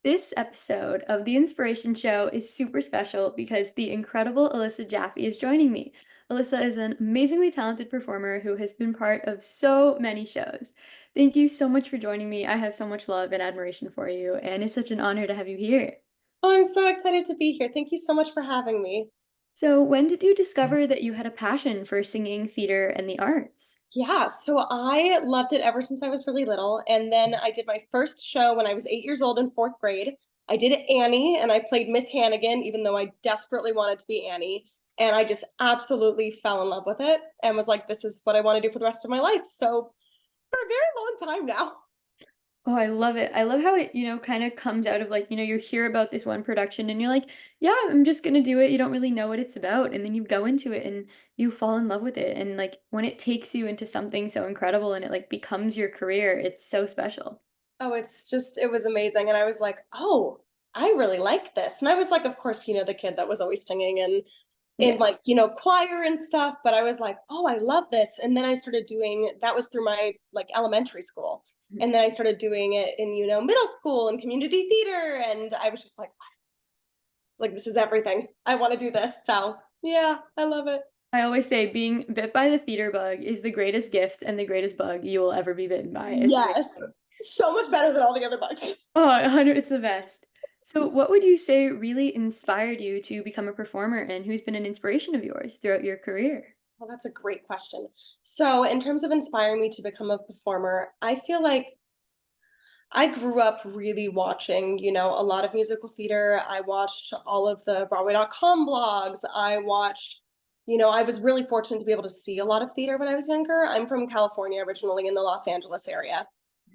This episode of The Inspiration Show is super special because the incredible Alyssa Jaffe is joining me. Alyssa is an amazingly talented performer who has been part of so many shows. Thank you so much for joining me. I have so much love and admiration for you, and it's such an honor to have you here. Oh, I'm so excited to be here. Thank you so much for having me. So, when did you discover that you had a passion for singing, theater, and the arts? Yeah, so I loved it ever since I was really little. And then I did my first show when I was 8 years old in fourth grade. I did Annie and I played Miss Hannigan, even though I desperately wanted to be Annie. And I just absolutely fell in love with it and was like, this is what I want to do for the rest of my life. So for a very long time now. Oh, I love it. I love how it kind of comes out of like, you hear about this one production and you're like, yeah, I'm just gonna do it. You don't really know what it's about. And then you go into it and you fall in love with it. And like when it takes you into something so incredible and it like becomes your career, it's so special. Oh, it was amazing. And I was like, oh, I really like this. And I was like, of course, the kid that was always singing and in Yeah. like, choir and stuff, but I was like, "Oh, I love this." And then I started doing that was through my like elementary school. Mhm. And then I started doing it in, middle school and community theater and I was just like this is everything. I want to do this. So, yeah, I love it. I always say being bit by the theater bug is the greatest gift and the greatest bug you will ever be bitten by. It's the Yes. So much better than all the other bugs. Oh, 100, it's the best. So what would you say really inspired you to become a performer and who's been an inspiration of yours throughout your career? Well, that's a great question. So, in terms of inspiring me to become a performer, I feel like I grew up really watching, a lot of musical theater. I watched all of the Broadway.com blogs. I was really fortunate to be able to see a lot of theater when I was younger. I'm from California originally in the Los Angeles area.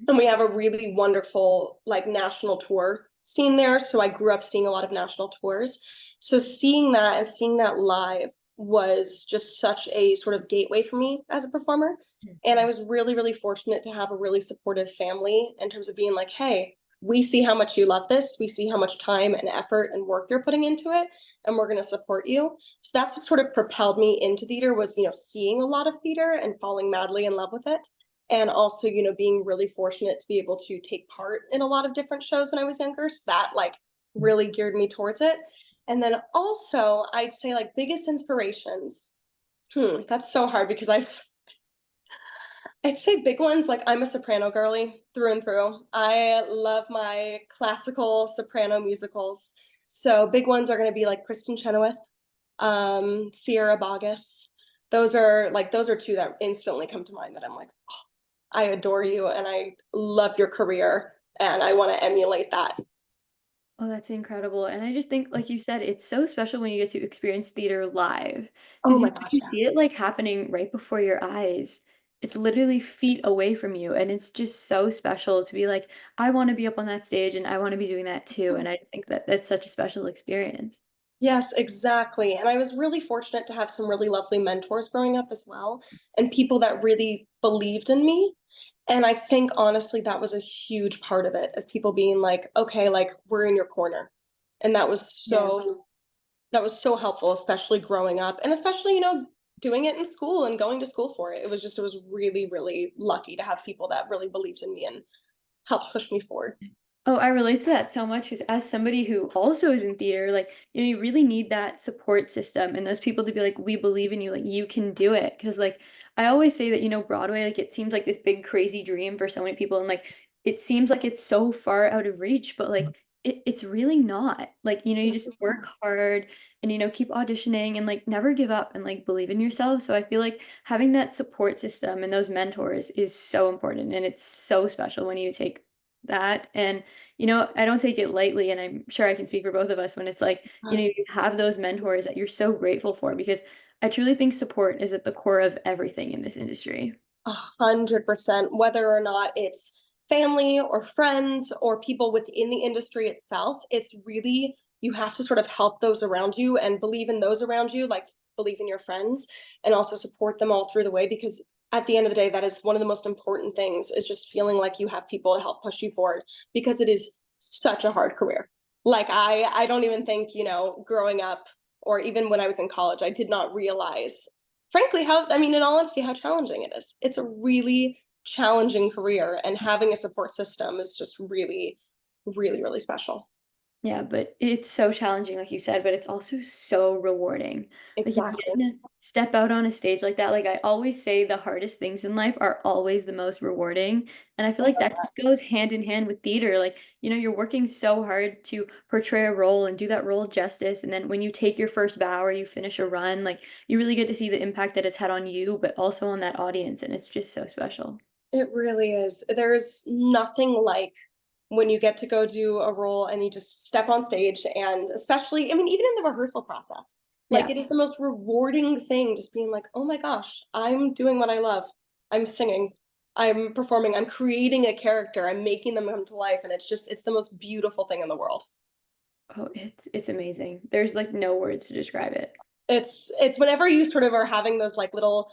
And we have a really wonderful like national tour scene there. So I grew up seeing a lot of national tours. So seeing that and seeing that live was just such a sort of gateway for me as a performer. And I was really, really fortunate to have a really supportive family in terms of being like, hey, we see how much you love this. We see how much time and effort and work you're putting into it, and we're going to support you. So that's what sort of propelled me into theater was, seeing a lot of theater and falling madly in love with it. And also, being really fortunate to be able to take part in a lot of different shows when I was younger. So that like really geared me towards it. And then also, I'd say like biggest inspirations. That's so hard because I'd say big ones, like I'm a soprano girly through and through. I love my classical soprano musicals. So big ones are gonna be like Kristen Chenoweth, Sierra Boggess. Those are two that instantly come to mind that I'm like, oh, I adore you and I love your career and I want to emulate that. Oh, that's incredible. And I just think, like you said, it's so special when you get to experience theater live Oh because my gosh, you yeah. see it like happening right before your eyes. It's literally feet away from you. And it's just so special to be like, I want to be up on that stage and I want to be doing that too. And I just think that that's such a special experience. Yes, exactly. And I was really fortunate to have some really lovely mentors growing up as well, and people that really believed in me. And I think honestly, that was a huge part of it, of people being like, okay, like we're in your corner. And Yeah. that was so helpful, especially growing up and especially, doing it in school and going to school for it. It was really, really lucky to have people that really believed in me and helped push me forward. Oh, I relate to that so much 'cause as somebody who also is in theater, like, you really need that support system and those people to be like, "We believe in you, like, you can do it." Because like, I always say that, Broadway, like, it seems like this big crazy dream for so many people, and, like, it seems like it's so far out of reach, but, like, it's really not. Like, you just work hard and, keep auditioning and, like, never give up and, like, believe in yourself, so I feel like having that support system and those mentors is so important, and it's so special when you take that, and I don't take it lightly, and I'm sure I can speak for both of us when it's like, you have those mentors that you're so grateful for because I truly think support is at the core of everything in this industry. 100%, whether or not it's family or friends or people within the industry itself, it's really, you have to sort of help those around you and believe in those around you, like believe in your friends and also support them all through the way because at the end of the day, that is one of the most important things is just feeling like you have people to help push you forward because it is such a hard career. Like I don't even think, growing up or even when I was in college, I did not realize frankly how I mean in all honesty how challenging it is. It's a really challenging career and having a support system is just really really, really special. Yeah, but it's so challenging, like you said, but it's also so rewarding. Like, if you get Exactly. to step out on a stage like that, like, I always say the hardest things in life are always the most rewarding, and I feel like that just goes hand in hand with theater, like, you're working so hard to portray a role and do that role justice, and then when you take your first bow or you finish a run, like, you really get to see the impact that it's had on you, but also on that audience, and it's just so special. It really is. There's nothing like when you get to go do a role and you just step on stage, and especially, I mean, even in the rehearsal process, like Yeah. it is the most rewarding thing just being like, "Oh my gosh, I'm doing what I love. I'm singing, I'm performing, I'm creating a character, I'm making them come to life." And it's the most beautiful thing in the world. Oh, it's amazing. There's, like, no words to describe it. It's whenever you sort of are having those like little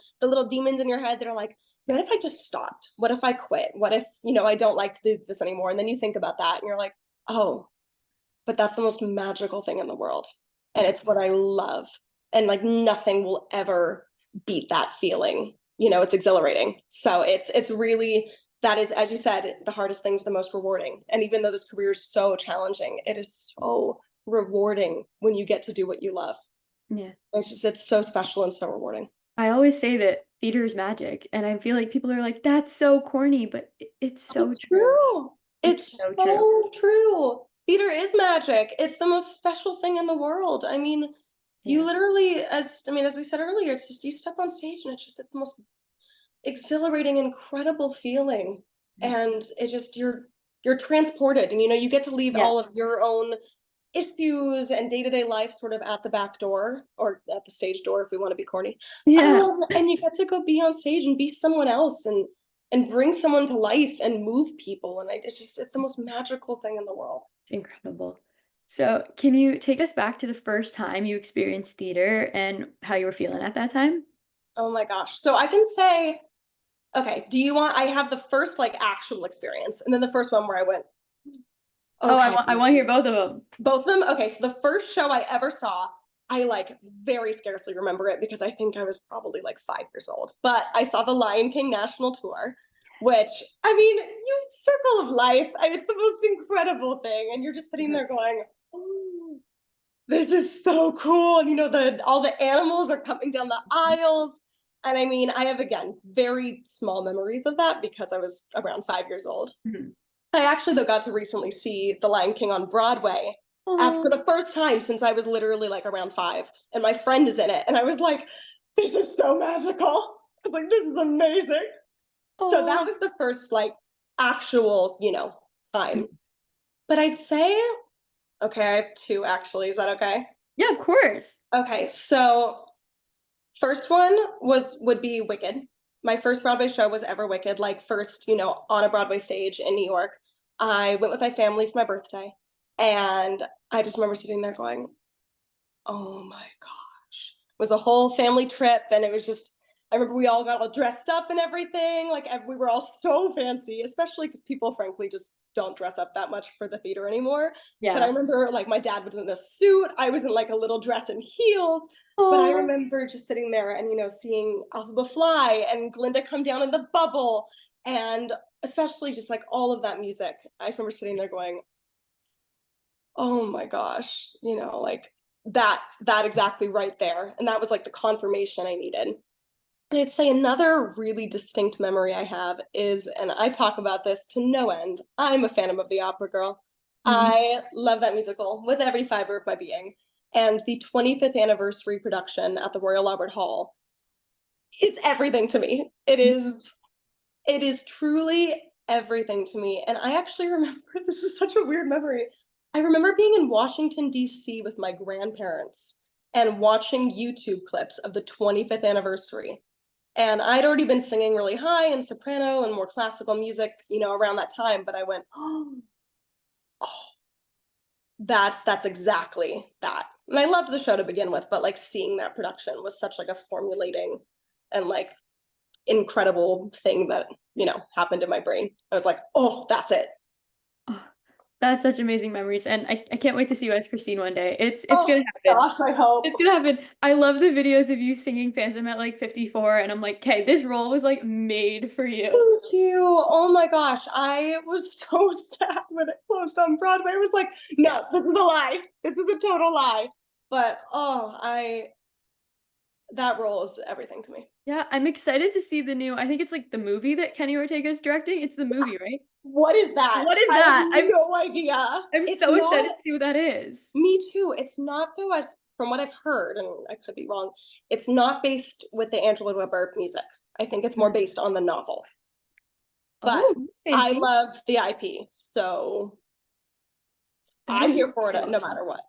demons in your head that are like, what if I just stopped? What if I quit? What if, I don't like to do this anymore? And then you think about that and you're like, oh, but that's the most magical thing in the world. And Yeah. it's what I love. And like nothing will ever beat that feeling. It's exhilarating. So it's really, that is, as you said, the hardest thing's the most rewarding. And even though this career is so challenging, it is so rewarding when you get to do what you love. Yeah. It's so special and so rewarding. I always say that theater is magic, and I feel like people are like, "That's so corny," but it's so It's true. true. It's It's so true. so true. Theater is magic. It's the most special thing in the world. I mean, you Yeah. literally, as we said earlier, it's just you step on stage and it's the most exhilarating, incredible feeling. Mhm. And you're transported, and you get to leave Yeah. all of your own issues and day-to-day life sort of at the back door, or at the stage door if we want to be corny. Yeah. And you get to go be on stage and be someone else, and bring someone to life and move people, and it's the most magical thing in the world. It's incredible. So, can you take us back to the first time you experienced theater and how you were feeling at that time? Oh my gosh. So I can say, okay, do you want I have the first like actual experience, and then the first one where I went, Oh, okay. I wanna hear both of them. Both of them? Okay, so the first show I ever saw, I, like, very scarcely remember it because I think I was probably, like, 5 years old, but I saw the Lion King national tour, which, I mean, you circle of life, it's the most incredible thing, and you're just sitting Mhm. there going, "Oh, this is so cool," and, all the animals are coming down the aisles, and I mean, I have, again, very small memories of that because I was around 5 years old. Mhm. I actually, though, got to recently see The Lion King on Broadway for Oh. the first time since I was literally like around 5, and my friend is in it, and I was like, "This is so magical." I was like, "This is amazing." So that Oh. was the first like actual, time. Mhm. But I'd say, okay, I have 2 actually. Is that okay? Yeah, of course. Okay, so first one would be Wicked. My first Broadway show was ever Wicked, like first, on a Broadway stage in New York. I went with my family for my birthday, and I just remember sitting there going, "Oh my gosh." It was a whole family trip, and it was just, I remember we all got all dressed up and everything, like, we were all so fancy, especially because people frankly just don't dress up that much for the theater anymore. But I Yeah. remember, like, my dad was in a suit, I was in, like, a little dress and heels, but I Oh. remember just sitting there and, seeing Alpha Fly and Glinda come down in the bubble, and especially just, like, all of that music. I just remember sitting there going, oh my gosh, like that exactly right there. And that was like the confirmation I needed. And I'd say another really distinct memory I have is, and I talk about this to no end, I'm a fan of The Opera Girl. Mhm. I love that musical with every fiber of my being. And the 25th anniversary production at the Royal Albert Hall is everything to me. It is truly everything to me, and I actually remember this is such a weird memory. I remember being in Washington, DC with my grandparents and watching YouTube clips of the 25th anniversary, and I'd already been singing really high and soprano and more classical music, around that time, but I went, "Oh, that's exactly that." And I loved the show to begin with, but, like, seeing that production was such, like, a formulating and, like, incredible thing that, happened in my brain. I was like, "Oh, that's it." Oh, That's such amazing memories, and I can't wait to see you as Christine one day. It's Oh gonna happen. gosh, I hope. It's gonna happen. I love the videos of you singing Phantom at like 54, and I'm like, okay, this role was like made for you. Thank you. Oh my gosh, I was so sad when it closed on Broadway. I was like, Yeah. no, this is a lie. This is a total lie. But oh, I that role is everything to me. Yeah, I'm excited to see the new, I think it's like the movie that Kenny Ortega's directing. It's the movie, right? What is that? What is I have that? no idea. I'm It's so excited not to see what that is. me too. It's not though, as from what I've heard, and I could be wrong, it's not based with the Angela Weber music. I think it's more Mhm. based on the novel. But Oh, that's I fancy. love the IP, so That I'm is here for really it no awesome. matter what.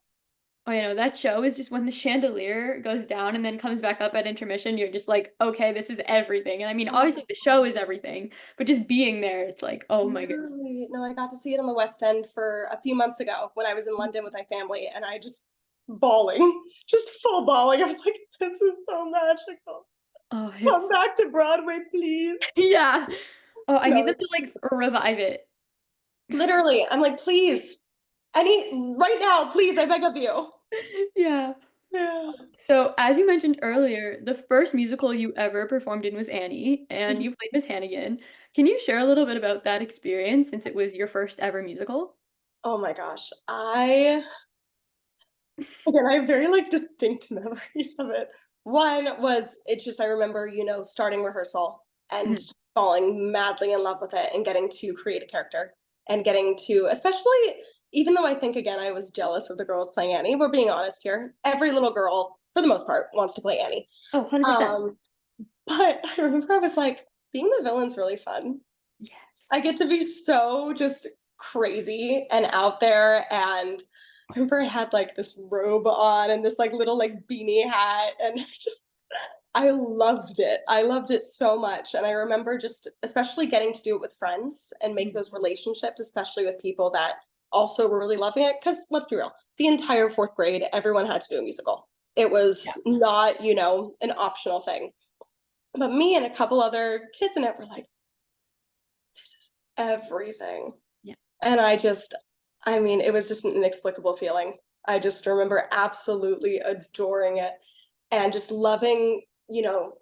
Oh, that show is just when the chandelier goes down and then comes back up at intermission, you're just like, okay, this is everything. And I mean, obviously the show is everything, but just being there, it's like, oh my goodness. Literally, no, I got to see it on the West End for a few months ago when I was in London with my family, and I just bawling, just full bawling. I was like, this is so magical. Oh, Come it's back to Broadway, please. yeah. Oh, I need No, them to like revive it. literally, I'm like, please, any right now, please, I beg of you. Yeah. Yeah. So, as you mentioned earlier, the first musical you ever performed in was Annie, and you played Miss Hannigan. Can you share a little bit about that experience since it was your first ever musical? Oh my gosh. I have very like distinct memories of it. One was it just I remember, starting rehearsal and Mhm. falling madly in love with it and getting to create a character and getting to especially even though I think again I was jealous of the girls playing Annie, we're being honest here. Every little girl, for the most part, wants to play Annie. Oh, 100%. Um, but I remember I was like, being the villain's really fun. I Yes. get to be so just crazy and out there. And I remember I had like this robe on and this like little like beanie hat, and I loved it. I loved it so much. And I remember just especially getting to do it with friends and make Mhm. those relationships, especially with people that also were really loving it. Because let's be real, the entire fourth grade, everyone had to do a musical. It was Yeah. not, an optional thing. But me and a couple other kids in it were like, this is everything. Yeah. And I mean, it was just an inexplicable feeling. I just remember absolutely adoring it and just loving,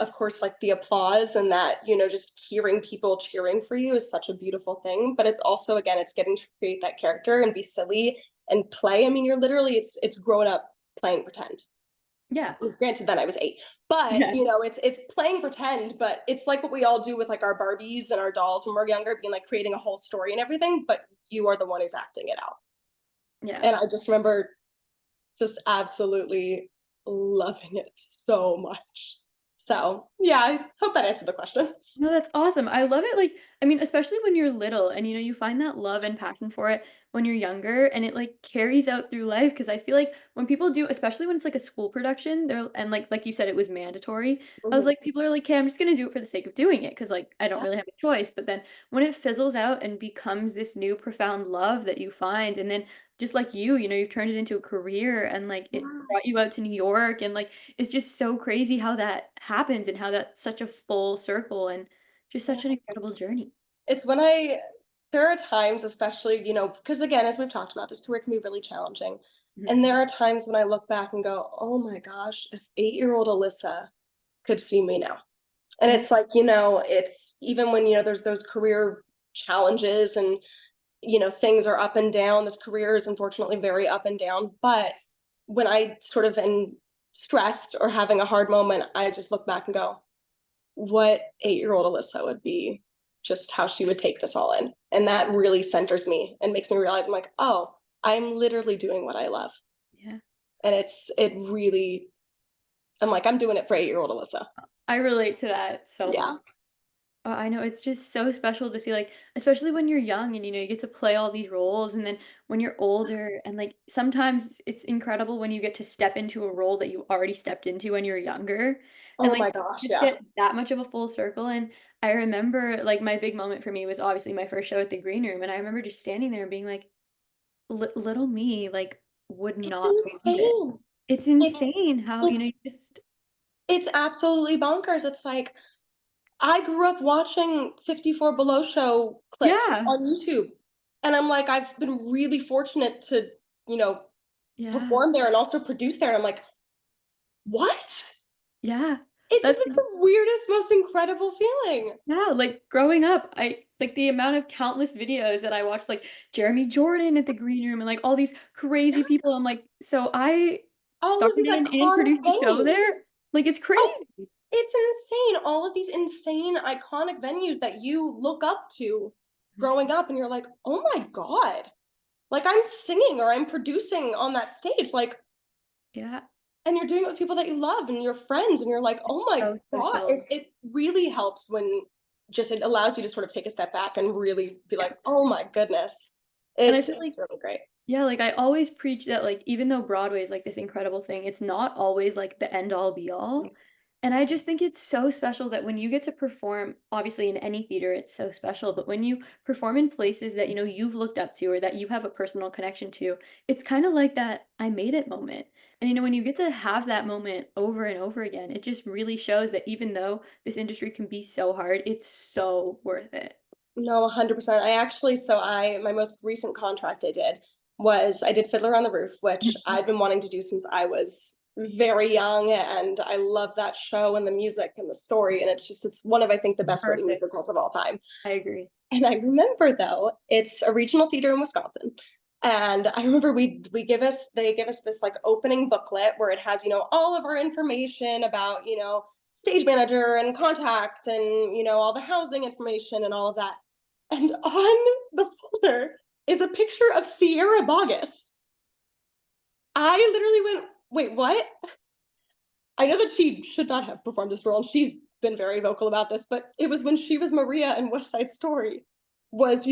of course, like the applause and that, just hearing people cheering for you is such a beautiful thing. But it's also, again, it's getting to create that character and be silly and play. I mean, you're literally, it's grown up playing pretend. Yeah. Granted, then I was 8, but Yeah. it's playing pretend, but it's like what we all do with like our Barbies and our dolls when we're younger, being like creating a whole story and everything, but you are the one who's acting it out. Yeah. And I just remember just absolutely loving it so much. So yeah, I hope that answered the question. No, that's awesome. I love it, like, I mean, especially when you're little and, you find that love and passion for it when you're younger and it, like, carries out through life. Because I feel like when people do especially when it's, like, a school production, they're and, like you said, it was mandatory. I was Mhm. like people are like, "Okay, I'm just gonna do it for the sake of doing it because like, I don't Yeah. really have a choice." But then when it fizzles out and becomes this new profound love that you find, and then just like you've turned it into a career and, like, it Yeah. brought you out to New York and, like, it's just so crazy how that happens and how that's such a full circle and just such an incredible journey. It's when there are times, especially, because again, as we've talked about, this career can be really challenging. Mhm. And there are times when I look back and go, oh my gosh, if 8-year-old Alyssa could see me now. And Yeah, it's like, it's even when, there's those career challenges and, things are up and down. This career is unfortunately very up and down. But when I sort of am stressed or having a hard moment, I just look back and go, what 8-year-old Alyssa would be, just how she would take this all in. And that really centers me and makes me realize I'm like, oh, I'm literally doing what I love. yeah. And it really, I'm like, I'm doing it for 8-year-old Alyssa. I relate to that so much. Yeah. I know it's just so special to see, like, especially when you're young and you get to play all these roles, and then when you're older, and like sometimes it's incredible when you get to step into a role that you already stepped into when you were younger, and Oh like my gosh. just Yeah. get that much of a full circle. And I remember like my big moment for me was obviously my first show at the Green Room, and I remember just standing there and being like, Little me like would It's not believe it. insane. It's It's insane how it's you just it's absolutely bonkers. It's like I grew up watching 54 Below show clips yeah. on YouTube. And I'm like, I've been really fortunate to, you know, Yeah. perform there and also produce there. And I'm like, what? Yeah. It's just That's like the weirdest, most incredible feeling. Yeah, like, growing up, I like, the amount of countless videos that I watched, like, Jeremy Jordan at the Green Room and, like, all these crazy people, I'm like, so I All of started these and iconic produced a show venues. there? Like, it's Oh, crazy. it's insane. All of these insane, iconic venues that you look up to Mhm. growing up, and you're like, oh my God. Like I'm singing or I'm producing on that stage. Like, Yeah, and you're doing it with people that you love and your friends, and you're like, oh it's my so God. special. It really helps when just it allows you to sort of take a step back and really be Yeah, like, oh my goodness. and I feel like It's really great. yeah, like, I always preach that, like, even though Broadway is, like, this incredible thing, it's not always, like, the end all be all, and I just think it's so special that when you get to perform, obviously in any theater, it's so special, but when you perform in places that, you've looked up to or that you have a personal connection to, it's kinda like that "I made it" moment, and, when you get to have that moment over and over again, it just really shows that even though this industry can be so hard, it's so worth it. No, 100%. My most recent contract I did was I did Fiddler on the Roof, which Mhm. I'd been wanting to do since I was very young, and I love that show and the music and the story, and it's one of, I think, the best written Perfect. musicals of all time. I agree. And I remember, though, it's a regional theater in Wisconsin, and I remember we give us they give us this, like, opening booklet where it has, all of our information about, stage manager and contact and, all the housing information and all of that. And on the folder is a picture of Sierra Boggess. I literally went, "Wait, what?" I know that she should not have performed this role, and she's been very vocal about this, but it was when she was Maria in West Side Story, was,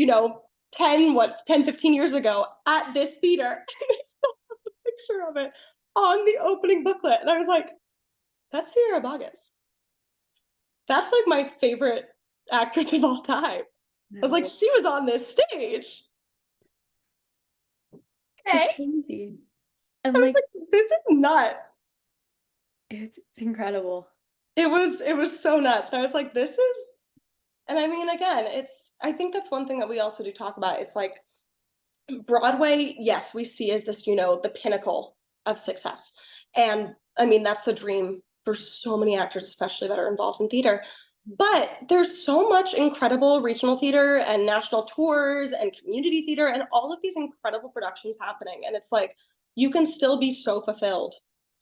10, 15 years ago at this theater. And they still have a picture of it on the opening booklet. And I was like, that's Sierra Boggess. That's like my favorite actress of all time. I was like, No. she was on this stage. It's Okay. crazy. And, I was like, like, this is nuts. it's incredible. It was so nuts. And I was like, this is, and I mean, again, I think that's one thing that we also do talk about. It's like Broadway, yes, we see as this, the pinnacle of success. And I mean, that's the dream for so many actors, especially that are involved in theater. But there's so much incredible regional theater and national tours and community theater and all of these incredible productions happening. And it's like you can still be so fulfilled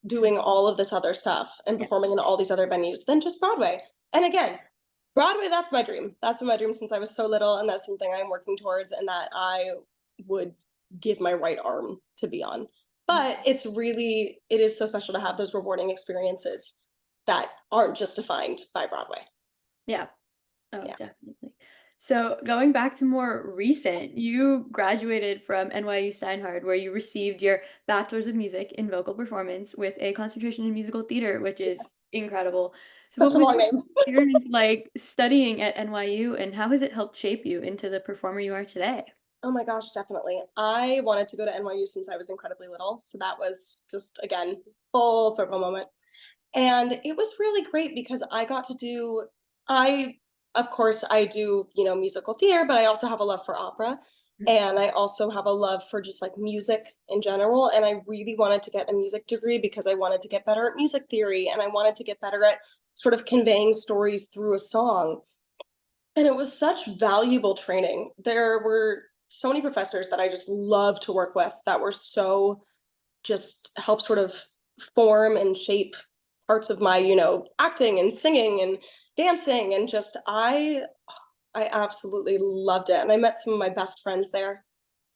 doing all of this other stuff and Yeah. performing in all these other venues than just Broadway. And again, Broadway, that's my dream. That's been my dream since I was so little, and that's something I'm working towards and that I would give my right arm to be on. But it is so special to have those rewarding experiences that aren't just defined by Broadway. Yeah. Oh, Yeah. definitely. So, going back to more recent, you graduated from NYU Steinhardt, where you received your Bachelor's of Music in Vocal Performance with a concentration in musical theater, which is incredible. So, Such what a was long your name. experience like studying at NYU, and how has it helped shape you into the performer you are today? Oh my gosh, definitely. I wanted to go to NYU since I was incredibly little. So that was just, again, full circle moment. And it was really great because I, of course, I do, musical theater, but I also have a love for opera. Mhm. And I also have a love for just like music in general. And I really wanted to get a music degree because I wanted to get better at music theory and I wanted to get better at sort of conveying stories through a song. And it was such valuable training. There were so many professors that I just love to work with that were so just help sort of form and shape parts of my, acting and singing and dancing and just I absolutely loved it. And I met some of my best friends there.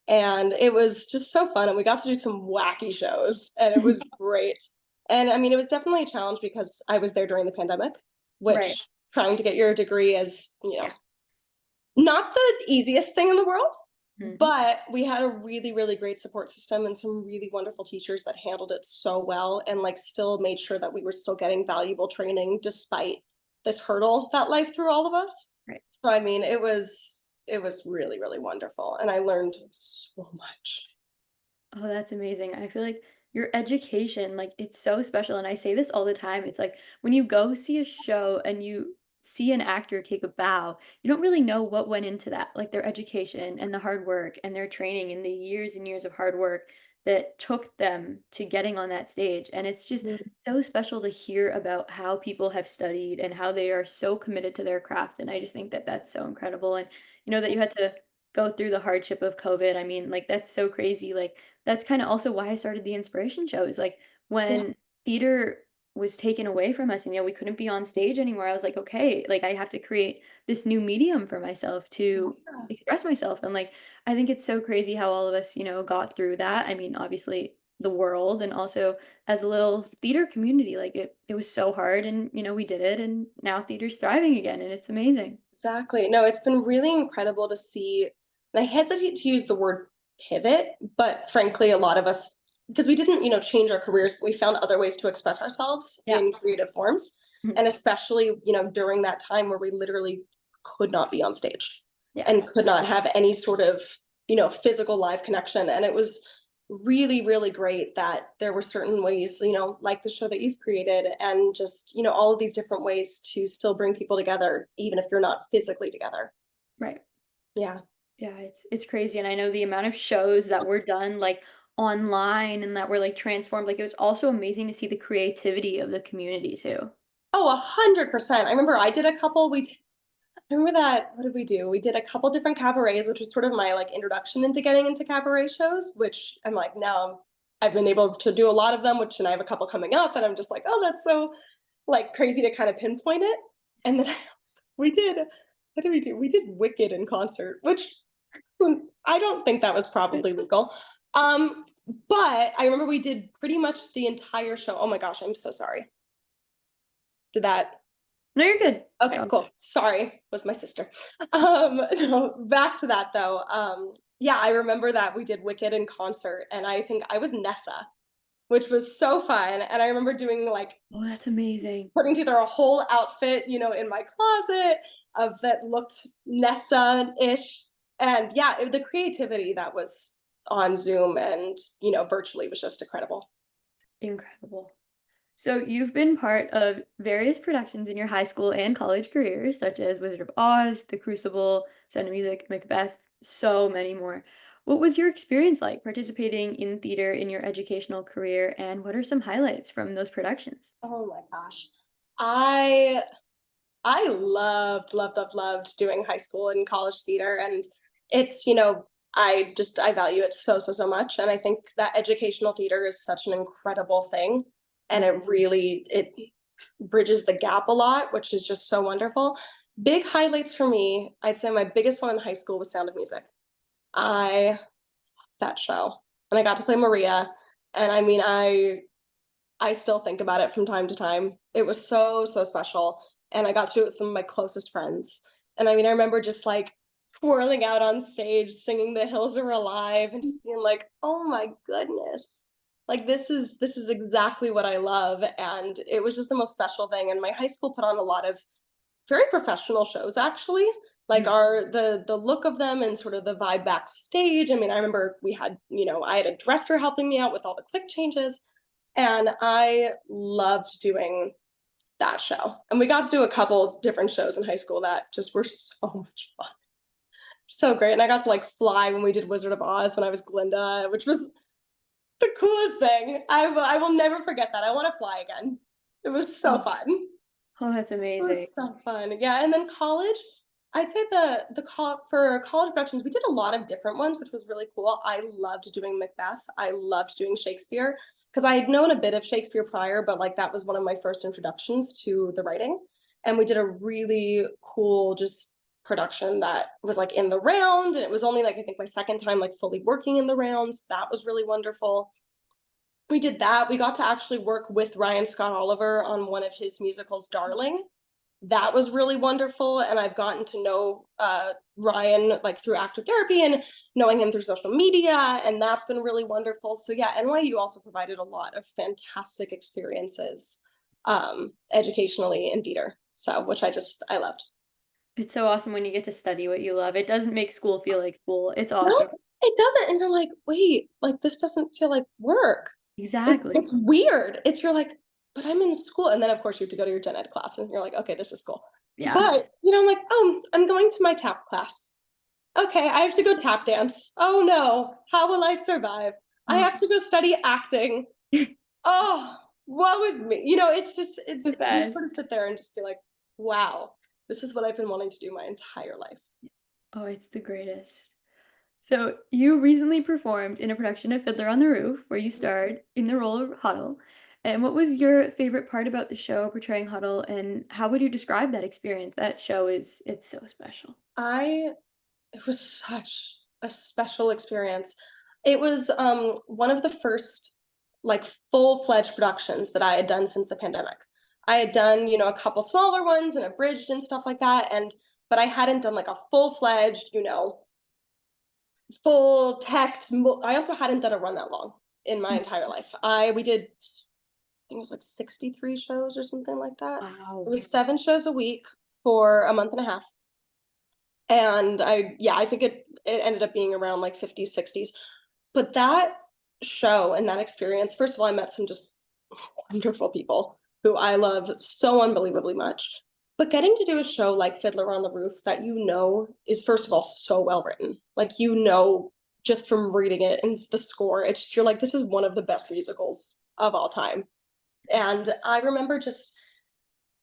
And it was just so fun. And we got to do some wacky shows and it was great. And I mean, it was definitely a challenge because I was there during the pandemic, Right. which trying to get your degree is, Yeah. not the easiest thing in the world, Mhm. but we had a really, really great support system and some really wonderful teachers that handled it so well and like still made sure that we were still getting valuable training despite this hurdle that life threw all of us. Right. So I mean, it was really, really wonderful. And I learned so much. Oh, that's amazing. I feel like your education, like, it's so special, and I say this all the time. It's like when you go see a show and you see an actor take a bow, you don't really know what went into that, like their education and the hard work and their training and the years and years of hard work that took them to getting on that stage. And it's just Mhm. so special to hear about how people have studied and how they are so committed to their craft. And I just think that that's so incredible. And that you had to go through the hardship of COVID. I mean, like that's so crazy. Like that's kind of also why I started the inspiration shows. Like Yeah, when theater was taken away from us and we couldn't be on stage anymore, I was like, okay, like I have to create this new medium for myself to yeah. express myself. And like I think it's so crazy how all of us, got through that. I mean, obviously the world and also as a little theater community, like it was so hard and we did it and now theater's thriving again and it's amazing. Exactly. No, it's been really incredible to see, and I hesitate to use the word pivot, but frankly, a lot of us, because we didn't, change our careers, we found other ways to express ourselves Yeah. in creative forms. Mhm. And especially, during that time where we literally could not be on stage Yeah. and could not have any sort of, physical live connection. And it was really, really great that there were certain ways, like the show that you've created, and just, all of these different ways to still bring people together, even if you're not physically together. Right. Yeah. Yeah, it's crazy, and I know the amount of shows that were done, like, online and that were, like, transformed, like, it was also amazing to see the creativity of the community too. Oh, 100%. I remember I did a couple. I remember that. What did we do? We did a couple different cabarets, which was sort of my like introduction into getting into cabaret shows. Which I'm like now I've been able to do a lot of them. Which and I have a couple coming up, and I'm just like, oh, that's so like crazy to kind of pinpoint it. And then we did. What did we do? We did Wicked in concert, which I don't think that was probably legal. Um, but I remember we did pretty much the entire show. Oh my gosh, I'm so sorry. Did that No, you're good. Okay, You're all good. cool. Sorry, was my sister. No, back to that though. Yeah, I remember that we did Wicked in concert, and I think I was Nessa, which was so fun. And I remember doing like Oh, that's amazing. putting together a whole outfit, in my closet of that looked Nessa-ish. And yeah, the creativity that was on Zoom and virtually was just incredible. Incredible. So you've been part of various productions in your high school and college careers, such as Wizard of Oz, The Crucible, Sound of Music, Macbeth, so many more. What was your experience like participating in theater in your educational career, and what are some highlights from those productions? Oh my gosh. I I loved doing high school and college theater, and it's, I value it so much, and I think that educational theater is such an incredible thing, and Mm. it bridges the gap a lot, which is just so wonderful. Big highlights for me, I'd say my biggest one in high school was Sound of Music. I that show, and I got to play Maria, and I mean, I still think about it from time to time. It was so special, and I got to do it with some of my closest friends. And I mean, I remember just like twirling out on stage, singing "The Hills Are Alive," and just being like, "Oh my goodness!" Like this is exactly what I love, and it was just the most special thing. And my high school put on a lot of very professional shows, actually. Like Mm. our the look of them and sort of the vibe backstage. I mean, I remember we had, I had a dresser helping me out with all the quick changes, and I loved doing that show. And we got to do a couple different shows in high school that just were so much fun. So great. And I got to like fly when we did Wizard of Oz when I was Glinda, which was the coolest thing. I will never forget that. I want to fly again. It was so Oh, fun. oh, that's It amazing. was so fun. Yeah, and then college, I'd say for college productions, we did a lot of different ones, which was really cool. I loved doing Macbeth. I loved doing Shakespeare because I had known a bit of Shakespeare prior, but like that was one of my first introductions to the writing. And we did a really cool just production that was like in the round, and it was only like I think my second time like fully working in the rounds. That was really wonderful. We did that. We got to actually work with Ryan Scott Oliver on one of his musicals, Darling. That was really wonderful, and I've gotten to know Ryan like through actor therapy and knowing him through social media, and that's been really wonderful. So yeah, NYU also provided a lot of fantastic experiences educationally in theater, so which I loved. It's so awesome when you get to study what you love. It doesn't make school feel like school. It's No, awesome. it doesn't, and you're like, wait, like this doesn't feel like work. Exactly. It's weird. You're like, but I'm in school, and then of course you have to go to your gen ed class, and you're like, okay, this is cool. Yeah. But, I'm like, "Oh, I'm going to my tap class. Okay, I have to go tap dance. Oh no, how will I survive? I Oh, have to go study acting. Oh, what was me?" It's just the you sort of best. sit there and just be like, "Wow, this is what I've been wanting to do my entire life." Oh, it's the greatest. So, you recently performed in a production of Fiddler on the Roof, where you starred in the role of Huddle. And what was your favorite part about the show portraying Huddle, and how would you describe that experience? That show is it's so special. I It was such a special experience. It was, one of the first, like, full-fledged productions that I had done since the pandemic. I had done, a couple smaller ones and abridged and stuff like that, but I hadn't done, like, a full-fledged, full text. I also hadn't done a run that long in my Mm. entire life. We did, I think it was, like, 63 shows or something like that. It Wow. was 7 shows a week for a month and a half. And I think it ended up being around like 50s, 60s. But that show and that experience, first of all, I met some just wonderful people who I love so unbelievably much. But getting to do a show like Fiddler on the Roof that is first of all so well written. Like just from reading it and the score, you're like, this is one of the best musicals of all time. And I remember just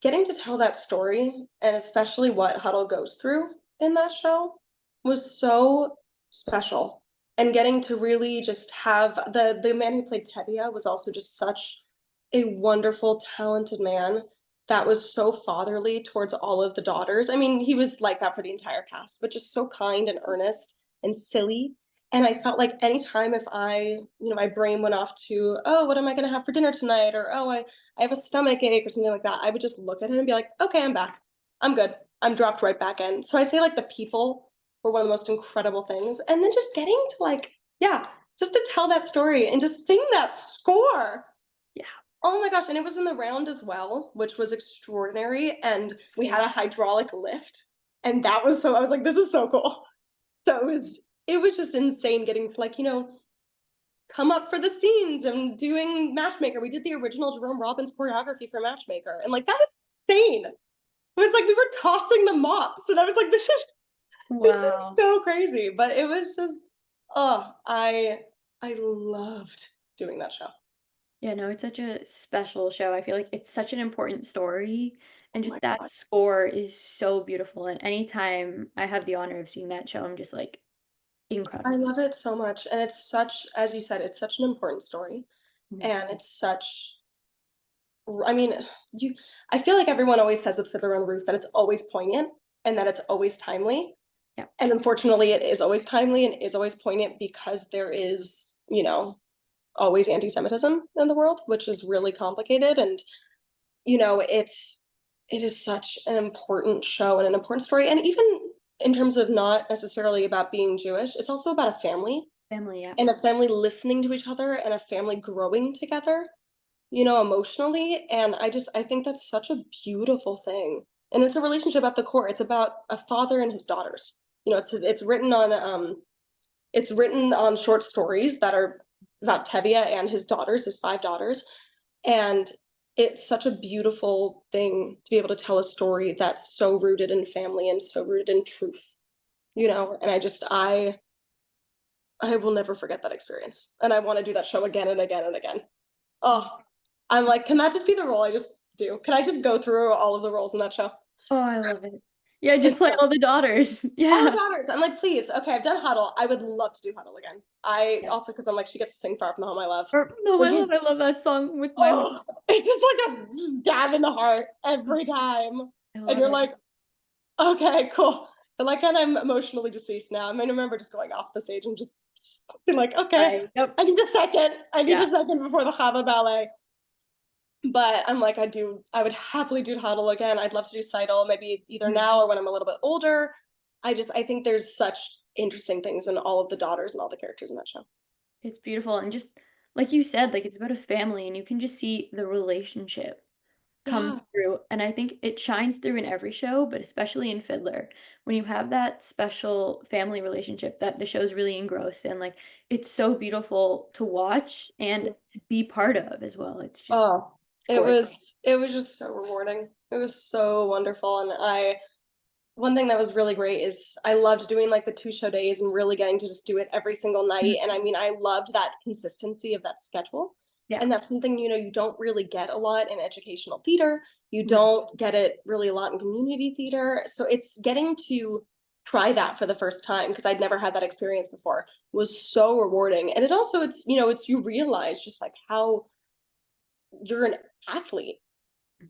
getting to tell that story, and especially what Huddle goes through in that show, was so special. And getting to really just have the man who played Tevye was also just such a wonderful, talented man that was so fatherly towards all of the daughters. I mean, he was like that for the entire cast, but just so kind and earnest and silly. And I felt like anytime if my brain went off to, oh, what am I going to have for dinner tonight? Or, oh, I have a stomach ache or something like that, I would just look at him and be like, okay, I'm back. I'm good. I'm dropped right back in. So I say like the people were one of the most incredible things. And then just getting to yeah, just to tell that story and just sing that score. Yeah. Oh my gosh. And it was in the round as well, which was extraordinary. And we had a hydraulic lift. And I was like, this is so cool. So it was just insane getting to come up for the scenes and doing Matchmaker. We did the original Jerome Robbins choreography for Matchmaker, and like that was insane. It was like we were tossing the mops, and I was like, this is Wow. so crazy. But it was just, oh, I loved doing that show. Yeah, no, it's such a special show. I feel like it's such an important story, and Oh just my that god, score is so beautiful. And anytime I have the honor of seeing that show, I'm just like I incredible. love it so much, and it's such, as you said, it's such an important story, Mhm. and it's such. I mean, you. I feel like everyone always says with Fiddler on the Roof that it's always poignant and that it's always timely. Yeah, And unfortunately, it is always timely and is always poignant because there is, always anti-Semitism in the world, which is really complicated. And, it is such an important show and an important story. And even in terms of not necessarily about being Jewish, it's also about a family family, yeah. and a family listening to each other and a family growing together, emotionally. And I think that's such a beautiful thing. And it's a relationship at the core. It's about a father and his daughters. It's written on short stories that are about Tevye and his daughters, his 5 daughters, and it's such a beautiful thing to be able to tell a story that's so rooted in family and so rooted in truth, and I will never forget that experience, and I wanna do that show again and again and again. Oh, I'm like, "Can that just be the role I just do? Can I just go through all of the roles in that show?" Oh, I love it. Yeah, just It's play so all the daughters. all the Yeah. daughters. I'm like, "Please, okay, I've done Huddle. I would love to do Huddle again." I Yeah. also because 'cause I'm like, she gets to sing Far From the Home I Love, Or no, which is I love that song with my heart. oh, it's just like a stab in the heart every time. I And love you're it. like, okay, cool. But like, and I'm emotionally deceased now. I mean, I remember just going off the stage and just being like, okay, Right. Yep. I need a second. I need Yeah. a second before the Chava ballet. But I'm like, I would happily do Huddle again. I'd love to do Seidel, maybe either Mhm. now or when I'm a little bit older. I think there's such interesting things in all of the daughters and all the characters in that show. It's beautiful, and just like you said, like, it's about a family, and you can just see the relationship Yeah. comes through, and I think it shines through in every show, but especially in Fiddler. When you have that special family relationship that the show's really engrossed in, like, it's so beautiful to watch and to be part of as well. It's Oh, gorgeous. it was just so rewarding. It was so wonderful, and I one thing that was really great is I loved doing, like, the 2 show days and really getting to just do it every single night, and Mhm. I mean, I loved that consistency of that schedule, Yeah. and that's something, you don't really get a lot in educational theater, you Mhm. don't get it really a lot in community theater, so it's getting to try that for the first time because 'cause I'd never had that experience before, was so rewarding, and it also it's you realize just, like, how you're an athlete,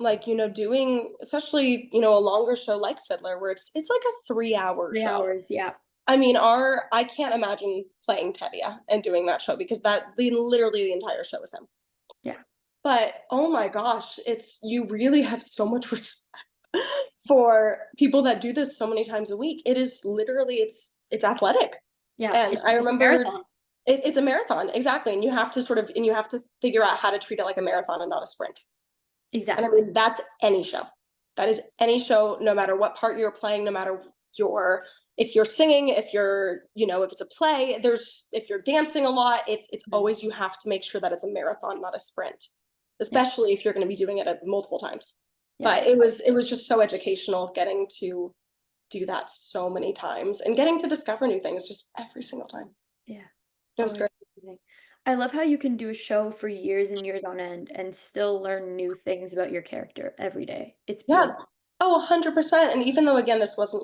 like, doing especially, a longer show like Fiddler where it's like a 3-hour 3 show. hours, yeah. I mean, our I can't imagine playing Tevye and doing that show because literally the entire show is him. Yeah. But, oh my gosh, it's you really have so much respect for people that do this so many times a week. It is literally it's athletic. Yeah. And I It's a remembered marathon. it's a marathon, exactly, and you have to figure out how to treat it like a marathon and not a sprint. And I Exactly. mean, that's any show. That is any show, no matter what part you're playing, no matter your if you're singing, if you're, if it's a play, if you're dancing a lot, it's Mhm. always you have to make sure that it's a marathon, not a sprint, Yeah. especially if you're going to be doing it multiple times. Yeah. But it was just so educational getting to do that so many times and getting to discover new things just every single time. Yeah. It Oh, was it's great. amazing. I love how you can do a show for years and years on end and still learn new things about your character every day. It's Yeah. beautiful. Oh, 100%. And even though, again, this wasn't,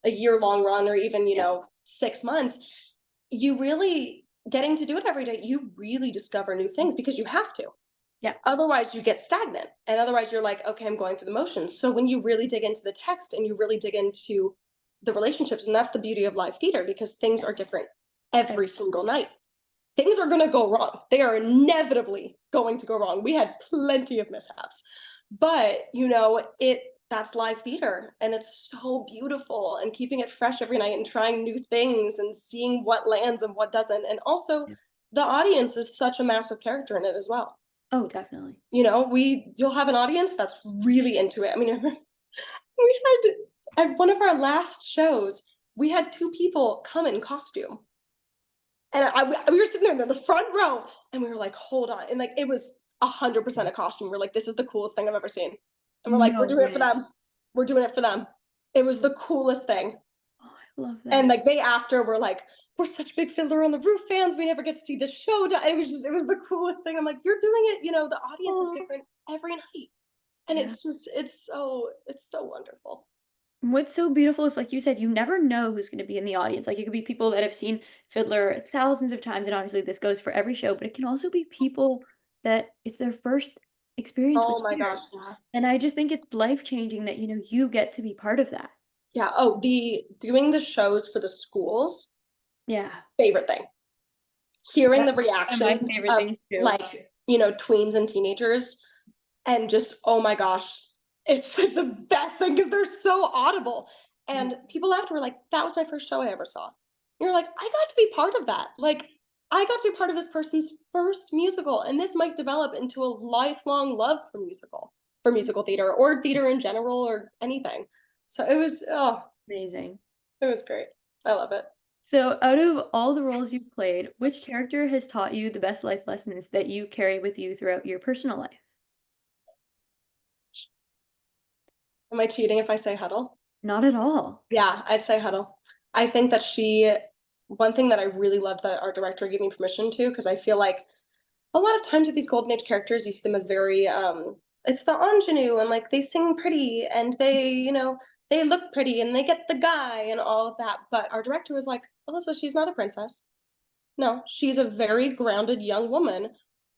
a year-long run or even, Yeah. 6 months, you really getting to do it every day, you really discover new things because you have to. Yeah. Otherwise, you get stagnant, and otherwise you're like, "Okay, I'm going through the motions." So when you really dig into the text and you really dig into the relationships, and that's the beauty of live theater because things Yeah. are different Ev every single night. Things are gonna go wrong. They are inevitably going to go wrong. We had plenty of mishaps. But, that's live theater and it's so beautiful and keeping it fresh every night and trying new things and seeing what lands and what doesn't. And also Yeah. the audience is such a massive character in it as well. Oh, definitely. You'll have an audience that's really into it. I mean, we had at one of our last shows, we had 2 people come in costume. And we were sitting there in the front row, and we were like, "Hold on," and, like, it was 100% a costume. We're like, "This is the coolest thing I've ever seen." And we're like, No "We're doing it for way. them. We're doing it for them." It was the coolest thing. Oh, I love And, that. like, they after were like, "We're such big Fiddler on the Roof fans. We never get to see this show." It was the coolest thing. I'm like, "You're doing it, the audience is Oh, different every night." And yeah. it's so wonderful. What's so beautiful is, like you said, you never know who's gonna be in the audience. Like, it could be people that have seen Fiddler thousands of times, and obviously this goes for every show, but it can also be people that it's their first experience Oh with my theater. gosh, yeah. And I just think it's life-changing that, you get to be part of that. Yeah, oh, doing the shows for the schools, Yeah. favorite thing. Hearing That's the one of my reactions favorite of, things too. like, tweens and teenagers, and just, oh my gosh, it's like the best thing because 'cause they're so audible, Mhm. and people after were like, "That was my first show I ever saw." And you're like, "I got to be part of that." Like, I got to be part of this person's first musical, and this might develop into a lifelong love for musical theater or theater in general or anything. So Amazing. it was great. I love it. So, out of all the roles you've played, which character has taught you the best life lessons that you carry with you throughout your personal life? Am I cheating if I say Huddle? Not at all. Yeah, I'd say Huddle. I think that one thing that I really loved that our director gave me permission to, because I feel like a lot of times with these golden age characters, you see them as very, it's the ingenue and like they sing pretty and they look pretty and they get the guy and all of that. But our director was like, Alyssa, she's not a princess. No, she's a very grounded young woman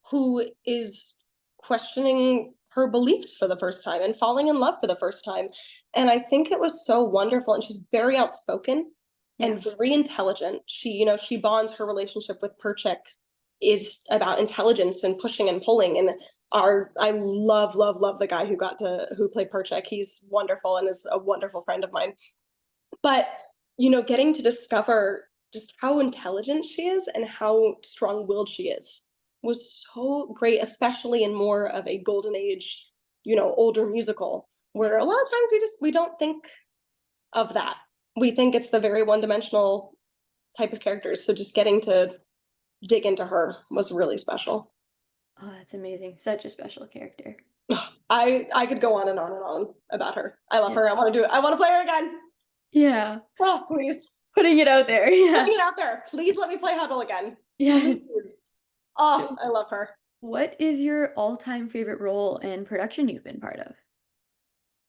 who is questioning her beliefs for the first time and falling in love for the first time. And I think it was so wonderful. And she's very outspoken Yeah. and very intelligent. She bonds her relationship with Perchik is about intelligence and pushing and pulling. And I love, love, love the guy who played Perchik. He's wonderful and is a wonderful friend of mine. But, getting to discover just how intelligent she is and how strong-willed she is was so great, especially in more of a golden age, older musical, Yeah. where a lot of times we don't think of that. We think it's the very one-dimensional type of characters, so just getting to dig into her was really special. Oh, that's amazing. Such a special character. I could go on and on and on about her. I love Yeah. her. I want to do it. I want to play her again. Yeah. Oh, please. Putting it out there. Yeah. Putting it out there. Please let me play Huddle again. Yes. Please. Oh, So I love her. what is your all-time favorite role in production you've been part of?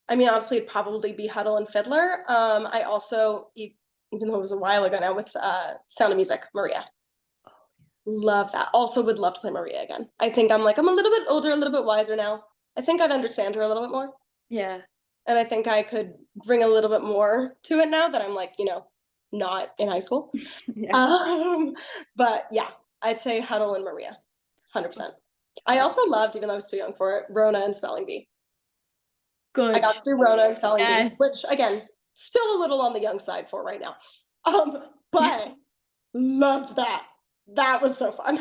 I mean, honestly, it'd probably be Huddle and Fiddler. I also, even though it was a while ago now, with Sound of Music, Maria. Love that. Also would love to play Maria again. I think I'm a little bit older, a little bit wiser now. I think I'd understand her a little bit more. Yeah. And I think I could bring a little bit more to it now that I'm like, not in high school. Yeah. Um, but yeah, I'd say Huddle and Maria, 100%. I Oh, also loved, even though I was too young for it, Rona and Spelling Bee. I good got to do show. Rona and Spelling Bee, Yes. which again, still a little on the young side for right now. But loved that. That was so fun.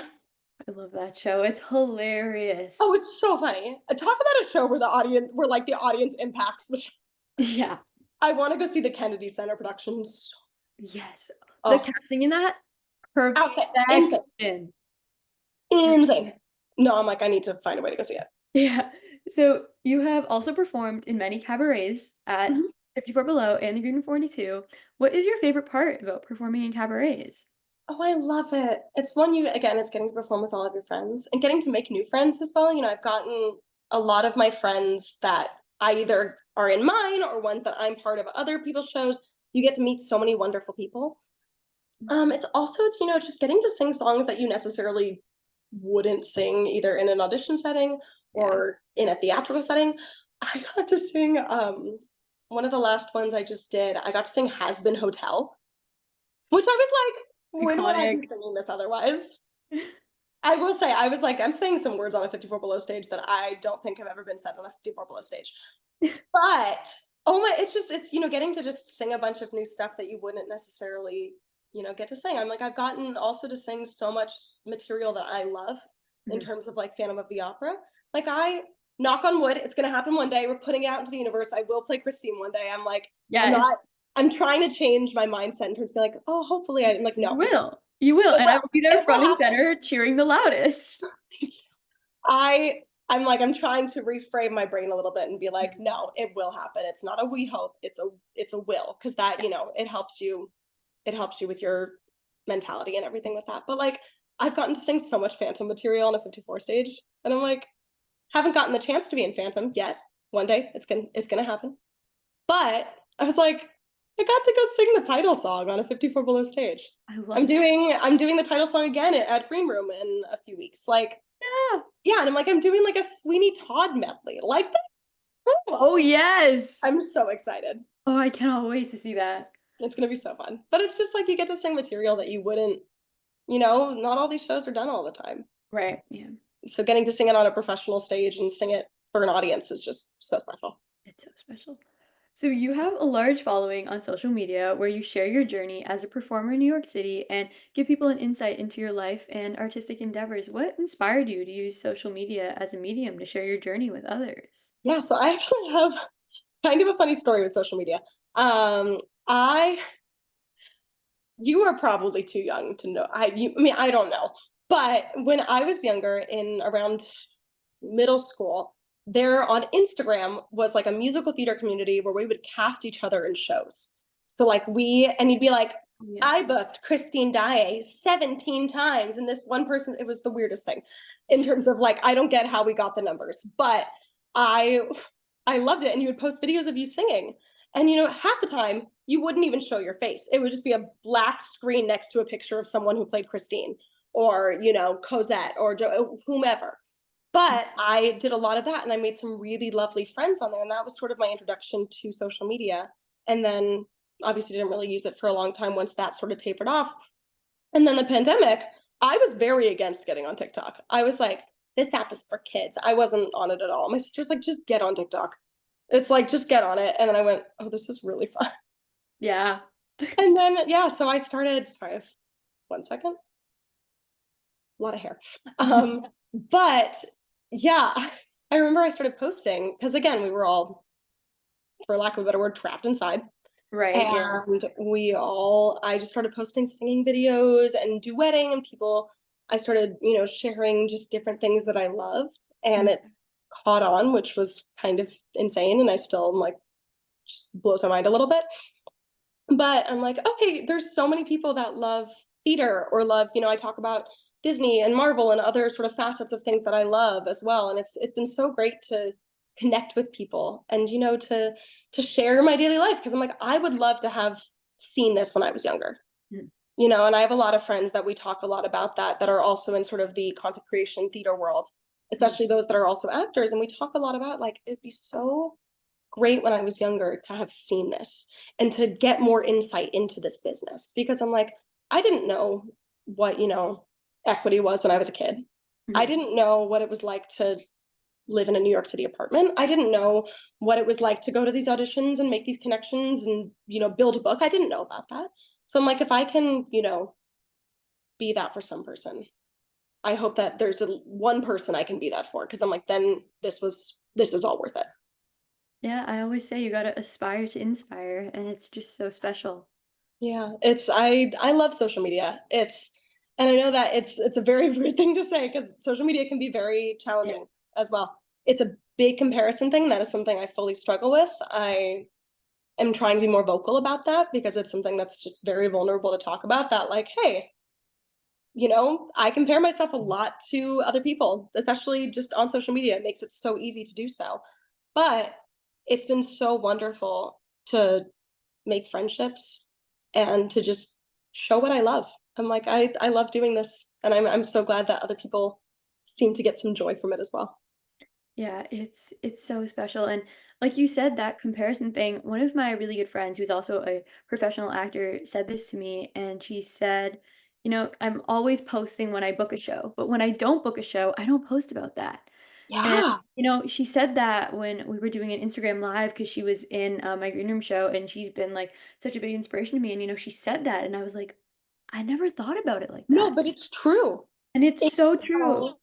I love that show. It's hilarious. Oh, it's so funny. Talk about a show where like the audience impacts the show. Yeah. I want to go see the Kennedy Center productions. Yes. The Oh, casting in that, outside, insane, perfection. insane. No, I'm like, I need to find a way to go see it. Yeah. So you have also performed in many cabarets at Mhm. 54 Below and the Green 42. What is your favorite part about performing in cabarets? Oh, I love it. It's one you again, it's getting to perform with all of your friends and getting to make new friends as well. I've gotten a lot of my friends that I either are in mine or ones that I'm part of other people's shows. You get to meet so many wonderful people. It's just getting to sing songs that you necessarily wouldn't sing either in an audition setting Yeah. or in a theatrical setting. I got to sing one of the last ones I just did. I got to sing Has Been Hotel, which I was like, when would I be Iconic. singing this otherwise? I will say, I was like, I'm saying some words on a 54 Below stage that I don't think have ever been said on a 54 Below stage. But oh my, it's getting to just sing a bunch of new stuff that you wouldn't necessarily, get to sing. I'm like, I've gotten also to sing so much material that I love in Mhm. terms of like Phantom of the Opera. Like I knock on wood, it's gonna happen one day. We're putting it out into the universe. I will play Christine one day. I'm like, I'm Yes, not, I'm trying to change my mindset in terms of be like, oh, hopefully I'm like, you no, will. You will, it and I will. will be there It will front and happen. center cheering the loudest. I'm trying to reframe my brain a little bit and be like, no, it will happen. It's not a we hope, it's a will. Cause that, it helps you with your mentality and everything with that. But like I've gotten to sing so much Phantom material on a 54 stage. And I'm like, haven't gotten the chance to be in Phantom yet. One day it's gonna happen. But I was like, I got to go sing the title song on a 54 Below stage. I I'm love that. doing I'm doing the title song again at Green Room in a few weeks. Like, Yeah. yeah, and I'm like, I'm doing like a Sweeney Todd medley. Like that's cool. Oh, yes. I'm so excited. Oh, I cannot wait to see that. It's gonna be so fun. But it's just like you get to sing material that you wouldn't, not all these shows are done all the time. Right, yeah. So getting to sing it on a professional stage and sing it for an audience is just so special. It's so special. So you have a large following on social media where you share your journey as a performer in New York City and give people an insight into your life and artistic endeavors. What inspired you to use social media as a medium to share your journey with others? Yeah, so I actually have kind of a funny story with social media. Um, I You are probably too young to know. I mean, I don't know. But when I was younger, in around middle school, there on Instagram was like a musical theater community where we would cast each other in shows. So like and you'd be like, Yeah. I booked Christine Daae 17 times, and this one person, it was the weirdest thing in terms of like, I don't get how we got the numbers, but I I loved it. And you would post videos of you singing. And half the time you wouldn't even show your face. It would just be a black screen next to a picture of someone who played Christine or, Cosette or whomever. But I did a lot of that and I made some really lovely friends on there. And that was sort of my introduction to social media. And then obviously didn't really use it for a long time once that sort of tapered off. And then the pandemic, I was very against getting on TikTok. I was like, this app is for kids. I wasn't on it at all. My sister's like, just get on TikTok. It's like, just get on it. And then I went, oh, this is really fun. Yeah. And then, yeah, so I started, sorry, 1 second, a lot of hair. But yeah, I remember I started posting because again, we were all, for lack of a better word, trapped inside. Right, yeah. And I just started posting singing videos and duetting, and I started, sharing just different things that I loved. And Mm. caught on, which was kind of insane. And I still am like, just blows my mind a little bit. But I'm like, okay, there's so many people that love theater or love, I talk about Disney and Marvel and other sort of facets of things that I love as well. And it's been so great to connect with people and to share my daily life because I'm like, I would love to have seen this when I was younger. Mhm. And I have a lot of friends that we talk a lot about that are also in sort of the content creation theater world, Mhm. especially those that are also actors. And we talk a lot about like it'd be so great when I was younger to have seen this and to get more insight into this business because I'm like, I didn't know what, equity was when I was a kid. I Mhm. didn't know what it was like to live in a New York City apartment. I didn't know what it was like to go to these auditions and make these connections and, build a book. I didn't know about that. So I'm like, if I can, be that for some person, I hope that there's one person I can be that for because I'm like, then this was all worth it. Yeah, I always say you gotta aspire to inspire, and it's just so special. Yeah, I love social media. And I know that it's a very weird thing to say because social media can be very Yeah. challenging as well. It's a big comparison thing. That is something I fully struggle with. I am trying to be more vocal about that because it's something that's just very vulnerable to talk about that like, hey, I compare myself a lot to other people, especially just on social media. It makes it so easy to do so. But it's been so wonderful to make friendships and to just show what I love. I'm like, I love doing this. And I'm so glad that other people seem to get some joy from it as well. Yeah, it's so special, and like you said, that comparison thing, one of my really good friends who's also a professional actor said this to me, and she said, "I'm always posting when I book a show, but when I don't book a show, I don't post about that." And, Yeah. she said that when we were doing an Instagram live because she was in, my green room show, and she's been, like, such a big inspiration to me, and, she said that, and I was like, "I never thought about it like No, that." but it's true. And it's It's so true. so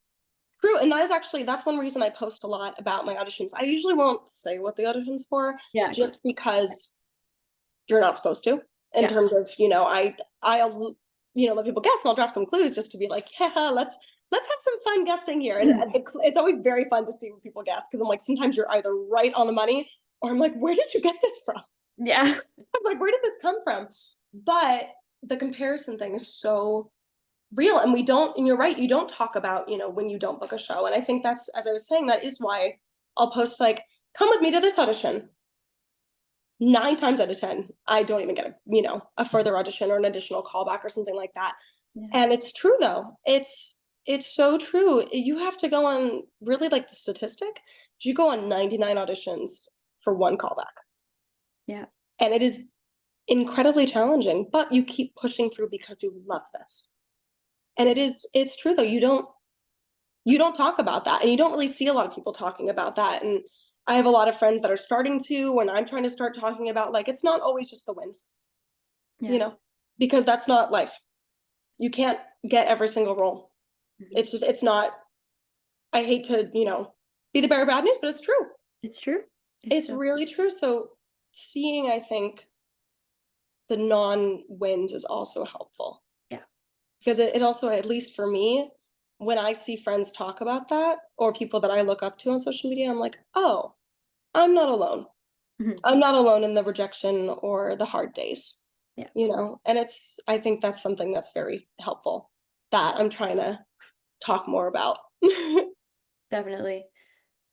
true. And that's one reason I post a lot about my auditions. I usually won't say what the audition's for Yeah, just because you're not supposed to in yeah. terms of I'll let people guess and I'll drop some clues just to be like yeah let's have some fun guessing here and it's always very fun to see what people guess because I'm like sometimes you're either right on the money or I'm like where did you get this from. Yeah. I'm like where did this come from, but the comparison thing is so real and we don't and you're right you don't talk about when you don't book a show and I think that's as I was saying that is why I'll post like come with me to this audition. 9 times out of 10, I don't even get a further audition or an additional callback or something like that. Yeah. And it's true though. It's so true. You have to go on really like the statistic. You go on 99 auditions for one callback. Yeah. And it is incredibly challenging, but you keep pushing through because you love this. And it's true though. You don't talk about that and you don't really see a lot of people talking about that and I have a lot of friends that are starting to when I'm trying to start talking about like it's not always just the wins, you Yeah. know, because that's not life. You can't get every single role. Mhm. It's not I hate to, be the bearer of bad news, but it's true. It's true. It's It's so really true. So seeing I think the non-wins is also helpful yeah. because it also at least for me when I see friends talk about that or people that I look up to on social media, I'm like, oh, I'm not alone. Mhm. I'm not alone in the rejection or the hard days, Yeah, and I think that's something that's very helpful that I'm trying to talk more about. definitely.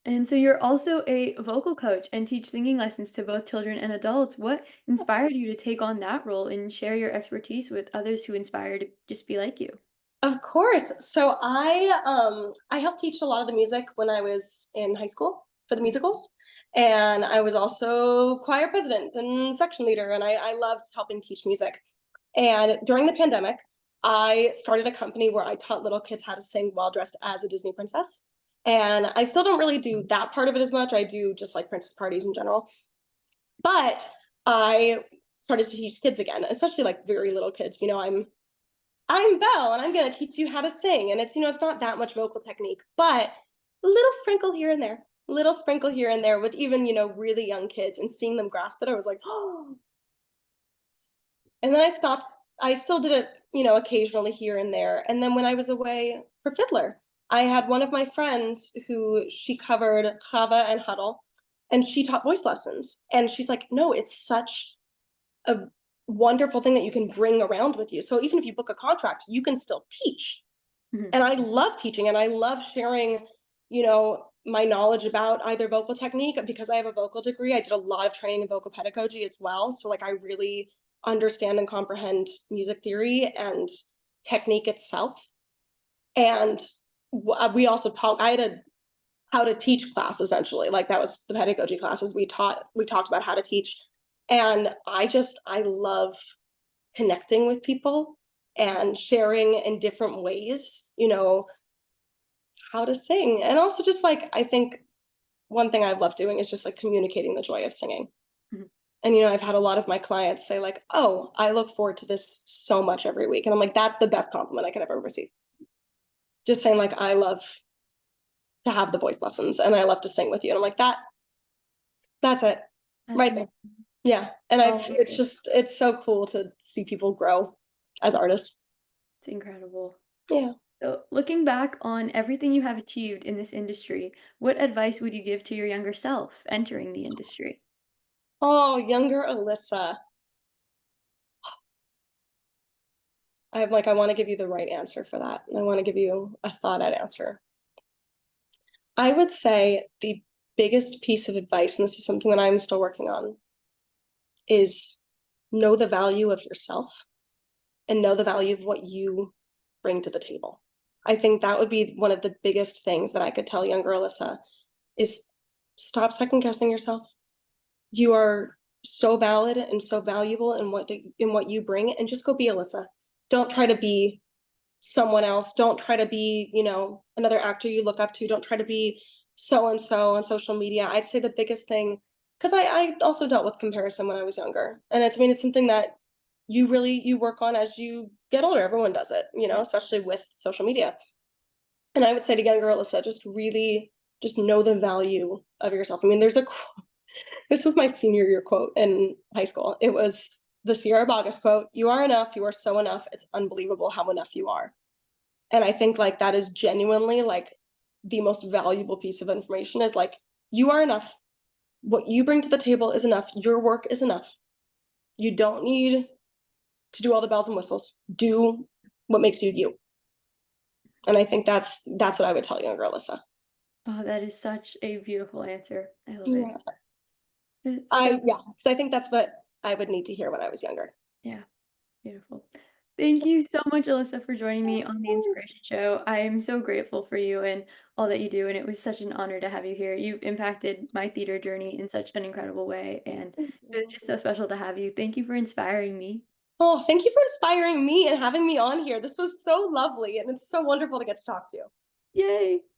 And so you're also a vocal coach and teach singing lessons to both children and adults. What inspired you to take on that role and share your expertise with others who inspire to just be like you? Of course. So I helped teach a lot of the music when I was in high school for the Mhm. musicals. And I was also choir president and section leader and I loved helping teach music. And during the pandemic, I started a company where I taught little kids how to sing while dressed as a Disney princess. And I still don't really do that part of it as much. I do just like princess parties in general. But I started to teach kids again, especially like very little kids. I'm Belle and I'm going to teach you how to sing. And it's not that much vocal technique, but a little sprinkle here and there, little sprinkle here and there with even, really young kids and seeing them grasp it. I was like, oh, and then I stopped. I still did it, occasionally here and there. And then when I was away for Fiddler, I had one of my friends who she covered Java and Huddle, and she taught voice lessons. And she's like, no, it's such a wonderful thing that you can bring around with you. So even if you book a contract, you can still teach. Mhm. And I love teaching and I love sharing, my knowledge about either vocal technique because I have a vocal degree. I did a lot of training in vocal pedagogy as well. So like I really understand and comprehend music theory and technique itself. And we also taught, I had a how to teach class essentially. Like that was the pedagogy classes we talked about how to teach. And I love connecting with people and sharing in different ways, how to sing. And also just like I think one thing I love doing is just like communicating the joy of singing. Mhm. And I've had a lot of my clients say like, "Oh, I look forward to this so much every week." And I'm like, "That's the best compliment I could ever receive." Just saying like, "I love to have the voice lessons and I love to sing with you." And I'm like, that's it. That's Right there. amazing. Yeah. And Oh, it's so cool to see people grow as artists. it's incredible. Yeah. So, looking back on everything you have achieved in this industry, what advice would you give to your younger self entering the industry? Oh, younger Alyssa. I want to give you the right answer for that. And I want to give you a thought out answer. I would say the biggest piece of advice, and this is something that I'm still working on, is know the value of yourself and know the value of what you bring to the table. I think that would be one of the biggest things that I could tell younger Alyssa is stop second guessing yourself. You are so valid and so valuable in what you bring, and just go be Alyssa. Don't try to be someone else. Don't try to be, another actor you look up to. Don't try to be so and so on social media. I'd say the biggest thing, because I also dealt with comparison when I was younger, and it's something that you work on as you get older. Everyone does it, Yeah. especially with social media. And I would say to younger Alyssa, just really just know the value of yourself. I mean, this was my senior year quote in high school. It was the Sierra Boggess quote: "You are enough. You are so enough. It's unbelievable how enough you are." And I think like that is genuinely like the most valuable piece of information is like, you are enough. What you bring to the table is enough. Your work is enough. You don't need to do all the bells and whistles. Do what makes you you. And I think that's what I would tell younger Alyssa. Oh, that is such a beautiful answer. I love it. Yeah. It's so, Because I think that's what I would need to hear when I was younger. yeah, beautiful. Thank you so much, Alyssa, for joining me Of on the Inspiration course. Show. I am so grateful for you and all that you do, and it was such an honor to have you here. You've impacted my theater journey in such an incredible way, and Thank it was you. just so special to have you. Thank you for inspiring me. Oh, thank you for inspiring me and having me on here. This was so lovely, and it's so wonderful to get to talk to you. Yay!